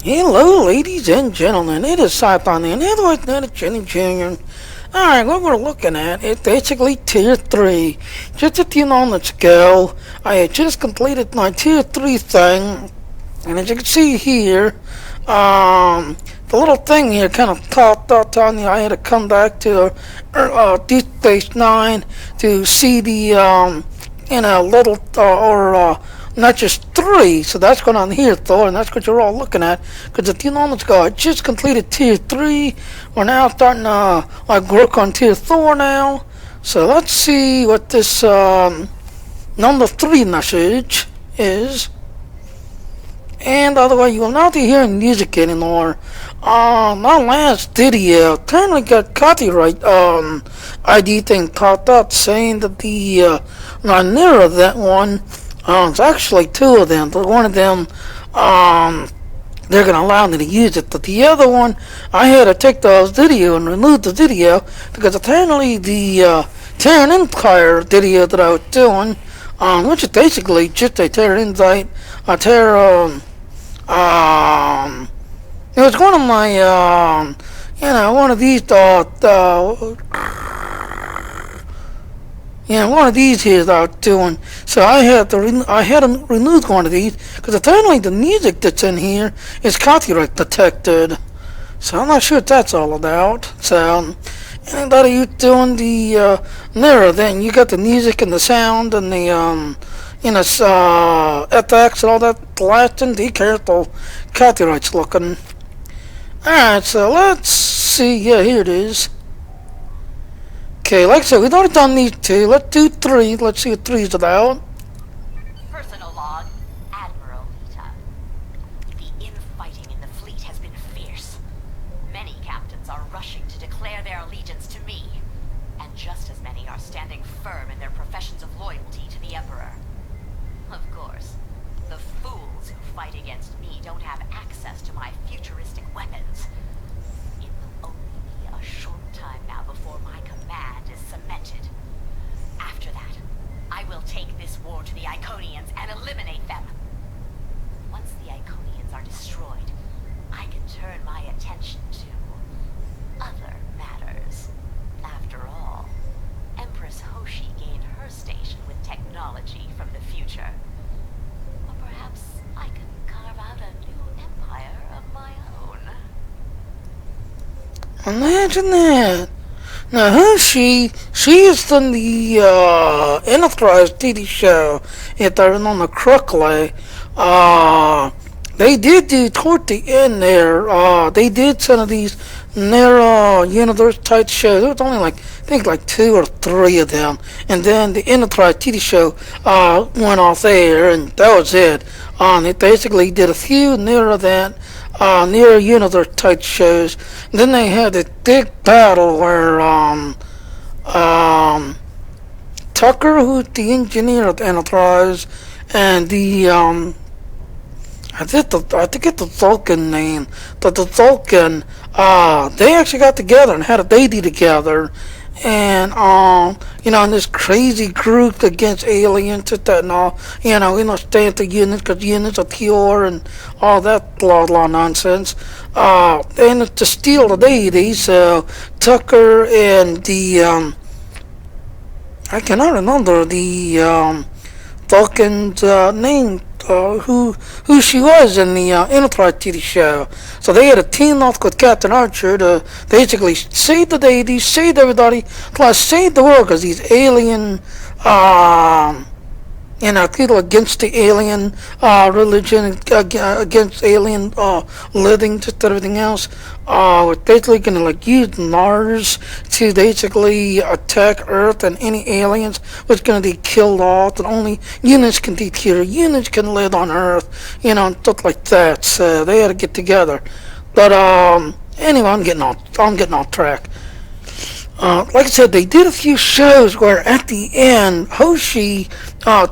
Hello, ladies and gentlemen. It is Sci-Fi and otherwise known as Jenny Jr. Alright, what we're looking at is basically Tier 3. Just a few moments ago, I had just completed my Tier 3 thing, and as you can see here, the little thing here kind of popped up on me. I had to come back to Deep Space Nine to see the, little, not just 3, so that's going on here, Thor, and that's what you're all looking at, because a few moments ago I just completed Tier 3, we're now starting to work on Tier 4 now, so let's see what this number 3 message is. And by the way, you will not be hearing music anymore. My last video apparently got copyright ID thing popped up saying that the nearer that one, it's actually 2 of them, but one of them they're gonna allow me to use it, but the other one I had to take the video and remove the video because apparently the Terran Empire video that I was doing, which is basically just a Terran Insight, a Terra. It was one of my, one of these, one of these here that I was doing. So I had to remove one of these because apparently the music that's in here is copyright protected. So I'm not sure what that's all about. So anybody who's doing the mirror, then you got the music and the sound and the FX and all that blasting. Be careful, copyright's looking. Alright, so let's see. Yeah, here it is. Okay, like I said, we've already done these 2. Let's do 3. Let's see what 3 is about. Personal log, Admiral Vita. The infighting in the fleet has been fierce. Many captains are rushing to declare their allegiance to me, and just as many are standing firm in their professions of loyalty to the Emperor. Of course, the fools who fight against me don't have access to my futuristic weapons. It will only be a short time now before my command is cemented. After that, I will take this war to the Iconians and eliminate them. Once the Iconians are destroyed, I can turn my attention to other matters. After all, Empress Hoshi gained her station with technology from the future. Or perhaps I can carve out a new empire of my own. Imagine that. Now, Hoshi, she is from the Enterprise TV show. If I remember correctly, they did do toward the end there. They did some of these narrow universe type shows. There was only I think 2 or 3 of them, and then the Enterprise TV show went off there, and that was it. They basically did a few near that. Near universe type shows. Then they had a big battle where Tucker, who's the engineer of the Enterprise, and the I forget the Vulcan name, but the Vulcan, they actually got together and had a baby together. And in this crazy group against aliens and all, staying to units because units are pure and all that blah blah nonsense. And to steal the deity, so Tucker and the I cannot remember the Vulcan's name. Who she was in the Enterprise TV show. So they had a team up with Captain Archer to basically save the deity, save everybody, plus save the world because these alien, people against the alien religion, against alien living, just everything else. We're basically going to use Mars to basically attack Earth, and any aliens was going to be killed off, and only units can be here. Units can live on Earth, and stuff like that. So they had to get together. But anyway, I'm getting off track. Like I said, they did a few shows where at the end, Hoshi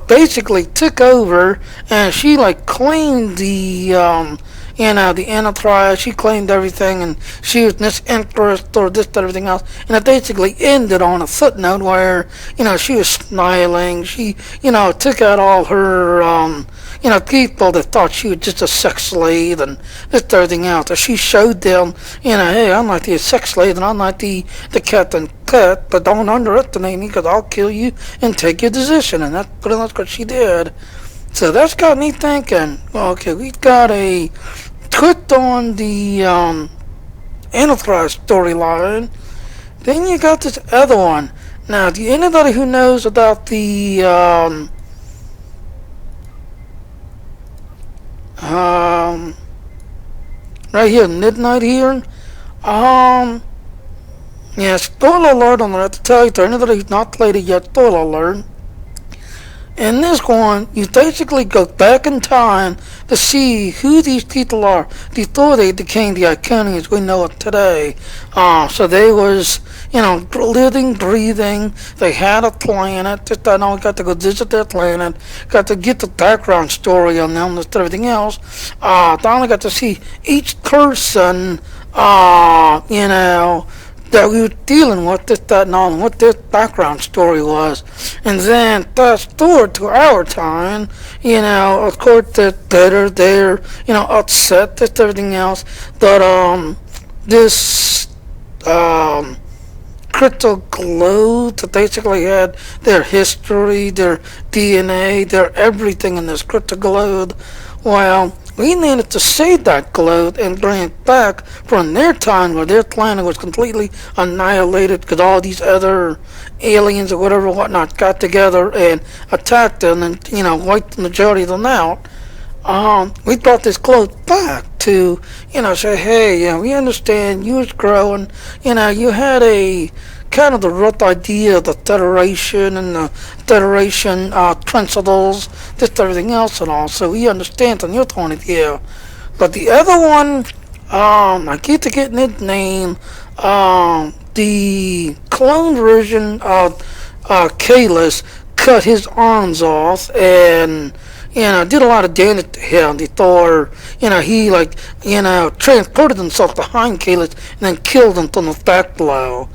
basically took over, and she claimed the the Enterprise. She claimed everything, and she was this Empress or this everything else. And it basically ended on a footnote where she was smiling. She took out all her people that thought she was just a sex slave and this everything else. She showed them, hey, I'm not the sex slave and I'm not the Captain Cut, but don't underestimate me because I'll kill you and take your position. And that's pretty much what she did. So that's got me thinking, okay, we've got a twist on the Enterprise storyline. Then you got this other one. Now, do anybody who knows about the right here, midnight here, yeah, spoiler alert on that. I have to tell you, to anybody who's not played it yet, spoiler alert. In this one, you basically go back in time to see who these people are before they became the Iconians we know it today. So they was, living, breathing. They had a planet. Just I know, got to go visit their planet. Got to get the background story on them and everything else. Finally got to see each person, that we were dealing with, this, that, and all, and what this background story was. And then fast forward to our time, of course, they're better, they're, upset, this, everything else. But, this, crystal globe that basically had their history, their DNA, their everything in this crystal globe. Well, we needed to save that globe and bring it back from their time where their planet was completely annihilated because all these other aliens or whatnot got together and attacked them and, wiped the majority of them out. We brought this globe back to, say, hey, we understand you was growing, you had a kind of the rough idea of the Federation and the Federation principles, just everything else and all. So we understand on your point of view. But the other one, I keep forgetting his name, the clone version of Kalis cut his arms off and did a lot of damage to him before, he transported himself behind Kalis and then killed him from the back blow.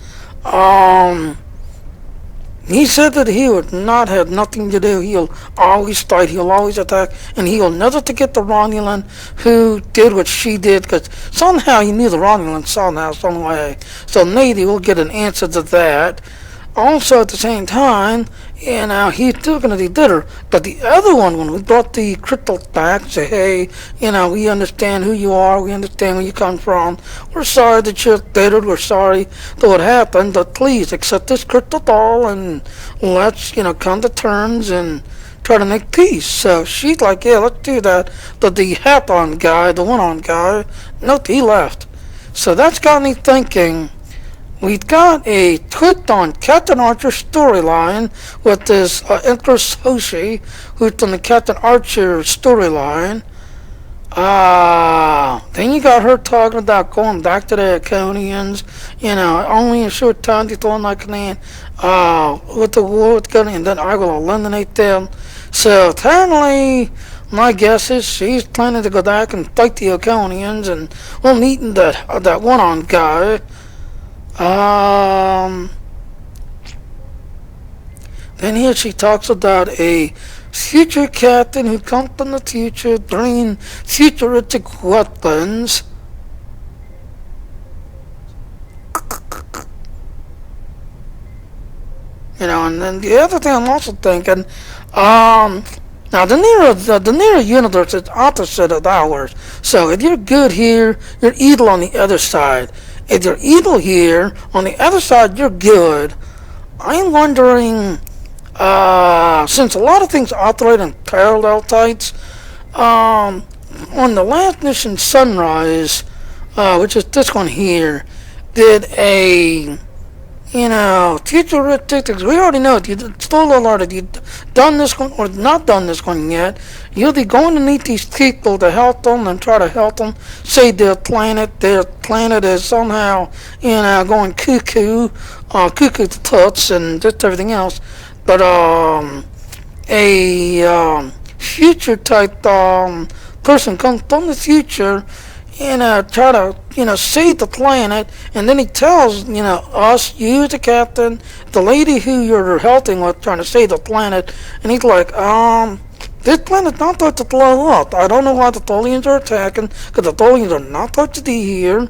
He said that he would not have nothing to do. He'll always fight. He'll always attack. And he'll never forget the Romulan who did what she did, because somehow he knew the Romulan somehow, some way. So maybe we'll get an answer to that. Also, at the same time, he's still going to be bitter. But the other one, when we brought the crystal back, say, hey, we understand who you are, we understand where you come from. We're sorry that you're bitter, we're sorry that what happened, but please accept this crystal ball and let's, come to terms and try to make peace. So she's like, yeah, let's do that. But the hat-on guy, the one-on guy, nope, he left. So that's got me thinking. We've got a twist on Captain Archer storyline with this Empress Hoshi, who's on the Captain Archer storyline. Then you got her talking about going back to the Iconians, only a short time before Iconian, with the war with Gunny, and then I will eliminate them. So apparently, my guess is she's planning to go back and fight the Iconians, and we're meeting that one-on guy. Then here she talks about a future captain who comes from the future bringing futuristic weapons. And then the other thing I'm also thinking, now the nearer universe is opposite of ours. So if you're good here, you're evil on the other side. If you're evil here, on the other side, you're good. I'm wondering, since a lot of things operate in parallel types, on the last mission, Sunrise, which is this one here, did a, futuristic, we already know it, you stole a lot of, you've done this one or not done this one yet, you'll be going to meet these people to help them and try to help them save their planet. Their planet is somehow, going cuckoo to toots and just everything else. But, a future type, person comes from the future try to, save the planet, and then he tells, us, you, the captain, the lady who you're helping with, trying to save the planet, and he's like, this planet's not thought to blow up. I don't know why the Tholians are attacking, because the Tholians are not thought to be here.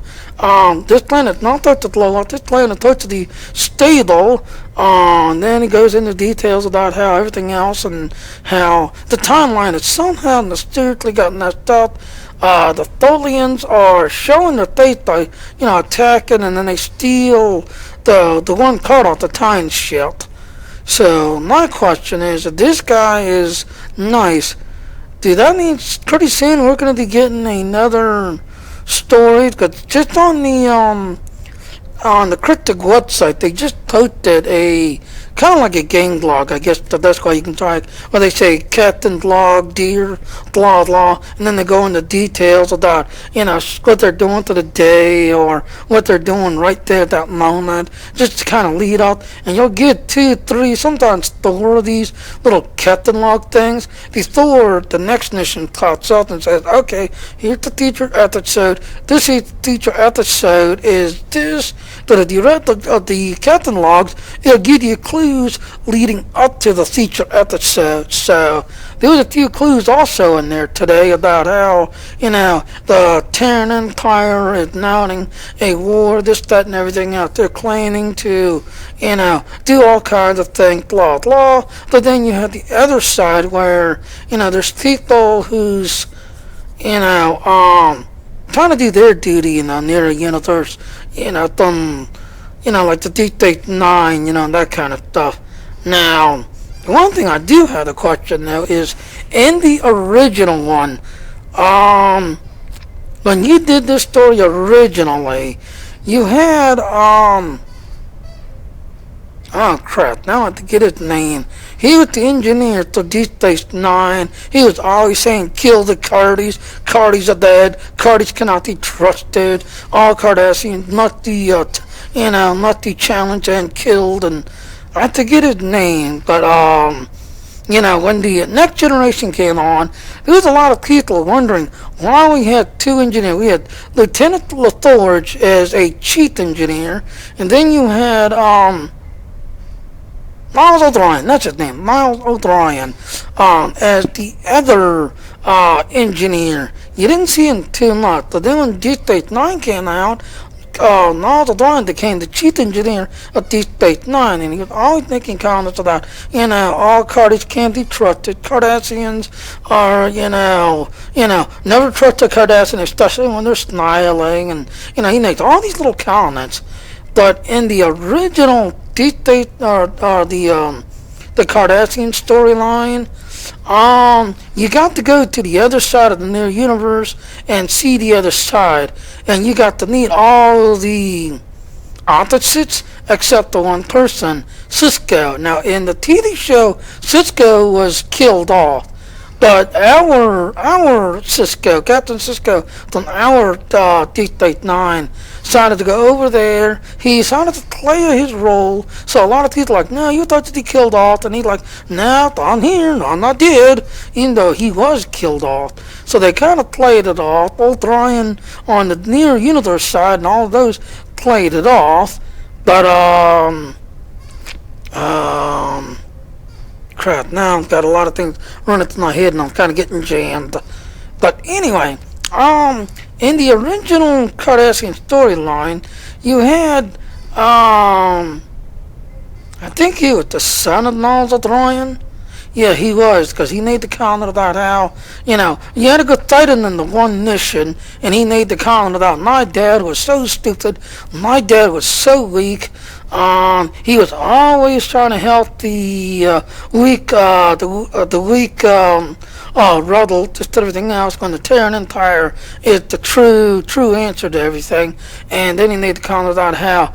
This planet's not thought to blow up. This planet thought to be stable. And then he goes into details about how everything else and how the timeline has somehow mysteriously got messed up. The Tholians are showing that they attacking, and then they steal the one card off the time ship. So my question is, if this guy is nice, do that mean pretty soon we're going to be getting another story? Because just on the Cryptic website, they just posted a kind of like a game log, I guess that's why you can try it, where they say Captain's log, dear, blah blah, and then they go into details about what they're doing for the day or what they're doing right there at that moment, just to kind of lead up, and you'll get 2, 3, sometimes 4 of these little Captain log things before the next mission pops up and says, okay, here's the teacher episode. This teacher episode is this. But if you read the Captain logs, it'll give you clues leading up to the feature episode. So there was a few clues also in there today about how the Terran Empire is mounting a war, this, that, and everything else. They're claiming to do all kinds of things, blah blah. But then you have the other side where there's people who's trying to do their duty near the universe, like the Deep Space Nine, that kind of stuff. Now, the one thing I do have a question though is, in the original one, when you did this story originally, you had oh crap, now I have to get his name. He was the engineer to Deep Space Nine. He was always saying, kill the Cardis. Cardis are dead. Cardis cannot be trusted. All Cardassians must be challenged and killed. And I have to get his name. But, when the next generation came on, there was a lot of people wondering why we had 2 engineers. We had Lieutenant LaForge as a chief engineer. And then you had, Miles O'Brien, that's his name, Miles O'Brien, as the other engineer. You didn't see him too much, but then when Deep Space Nine came out, Miles O'Brien became the chief engineer of Deep Space Nine, and he was always making comments about, all Cardis can't be trusted. Cardassians are, never trust a Cardassian, especially when they're smiling, and, he makes all these little comments. But in the original Deep Space, the Cardassian storyline, you got to go to the other side of the near universe and see the other side, and you got to meet all the opposites except the one person, Cisco. Now in the TV show, Cisco was killed off. But our Cisco, Captain Cisco, from our Deep Space Nine, decided to go over there. He decided to play his role. So a lot of people are like, no, you thought that he killed off. And he's like, no, I'm here. I'm not dead. Even though he was killed off. So they kind of played it off. Both Ryan on the near universe side and all of those played it off. But, crap, now I've got a lot of things running through my head and I'm kind of getting jammed. But anyway, in the original Cardassian storyline, you had, I think he was the son of Miles O'Brien. Yeah, he was, because he made the comment about how, you had a good fighting in the one mission, and he made the comment about my dad was so stupid, my dad was so weak. He was always trying to help the weak rebel, just everything else, when the Terran Empire is the true answer to everything. And then he made the comment about how,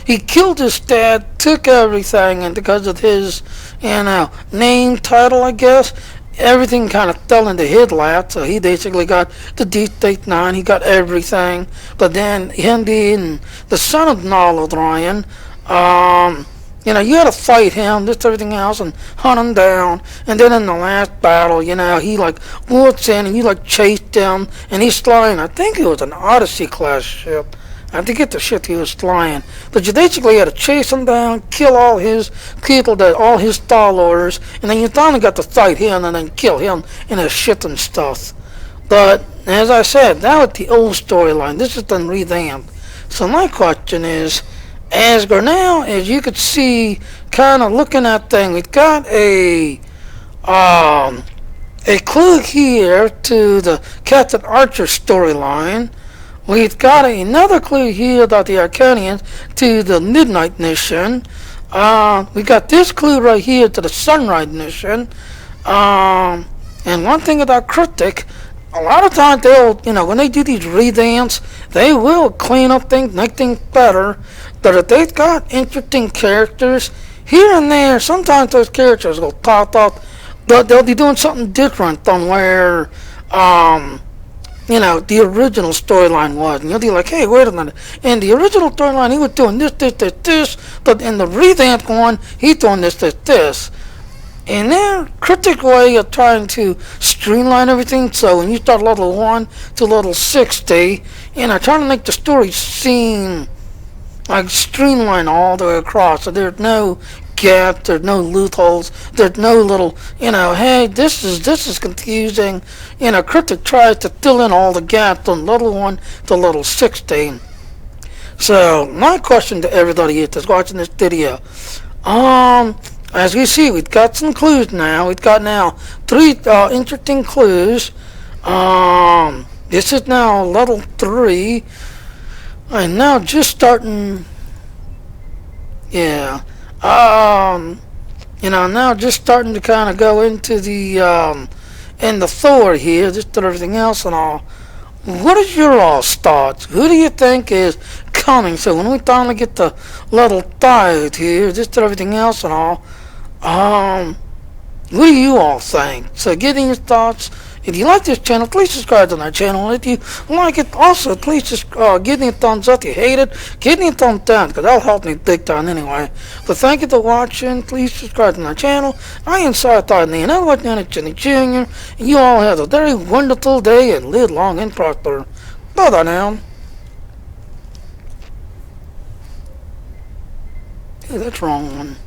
he killed his dad, took everything, and because of his, name, title, I guess, everything kind of fell into his lap. So he basically got the Deep Space Nine, he got everything. But then him being the son of Miles O'Brien, you had to fight him, this, everything else, and hunt him down. And then in the last battle, he walks in and you chased him, and he's flying, I think it was an Odyssey class ship. to get the shit he was flying. But you basically had to chase him down, kill all his people, all his followers, and then you finally got to fight him and then kill him and his shit and stuff. But as I said, that was the old storyline. This is done revamped. So my question is, Asgard now, as you could see, kind of looking at things, we've got a clue here to the Captain Archer storyline. We've got another clue here about the Arcanians to the Midnight Mission. We got this clue right here to the Sunrise Mission. And one thing about Cryptic, a lot of times they'll, when they do these revamps, they will clean up things, make things better. But if they've got interesting characters, here and there, sometimes those characters will pop up, but they'll be doing something different than where, the original storyline was. And you'll be like, hey, wait a minute. In the original storyline, he was doing this, but in the revamped one, he's doing this. And their Cryptic way of trying to streamline everything, so when you start level 1 to level 60, trying to make the story seem like streamlined all the way across, so there's no gaps, there's no loopholes, there's no little, hey, this is confusing. Cryptic tries to fill in all the gaps from level 1 to level 16. So, my question to everybody that's watching this video, as we see, we've got some clues now. We've got now 3 interesting clues. This is now level 3. I'm now just starting. Yeah. Now just starting to kind of go into the Thor here, just did everything else and all. What is your all's thoughts? Who do you think is coming? So when we finally get to level 5 here, just did everything else and all. What do you all think? So get in your thoughts. If you like this channel, please subscribe to my channel. If you like it, also please just give me a thumbs up. If you hate it, give me a thumbs down, because that'll help me big time anyway. But thank you for watching. Please subscribe to my channel. I am Sci-Fi Man. I was Jenny Jr. And you all have a very wonderful day and live long and prosper. Bye-bye now. Hey, that's the wrong one.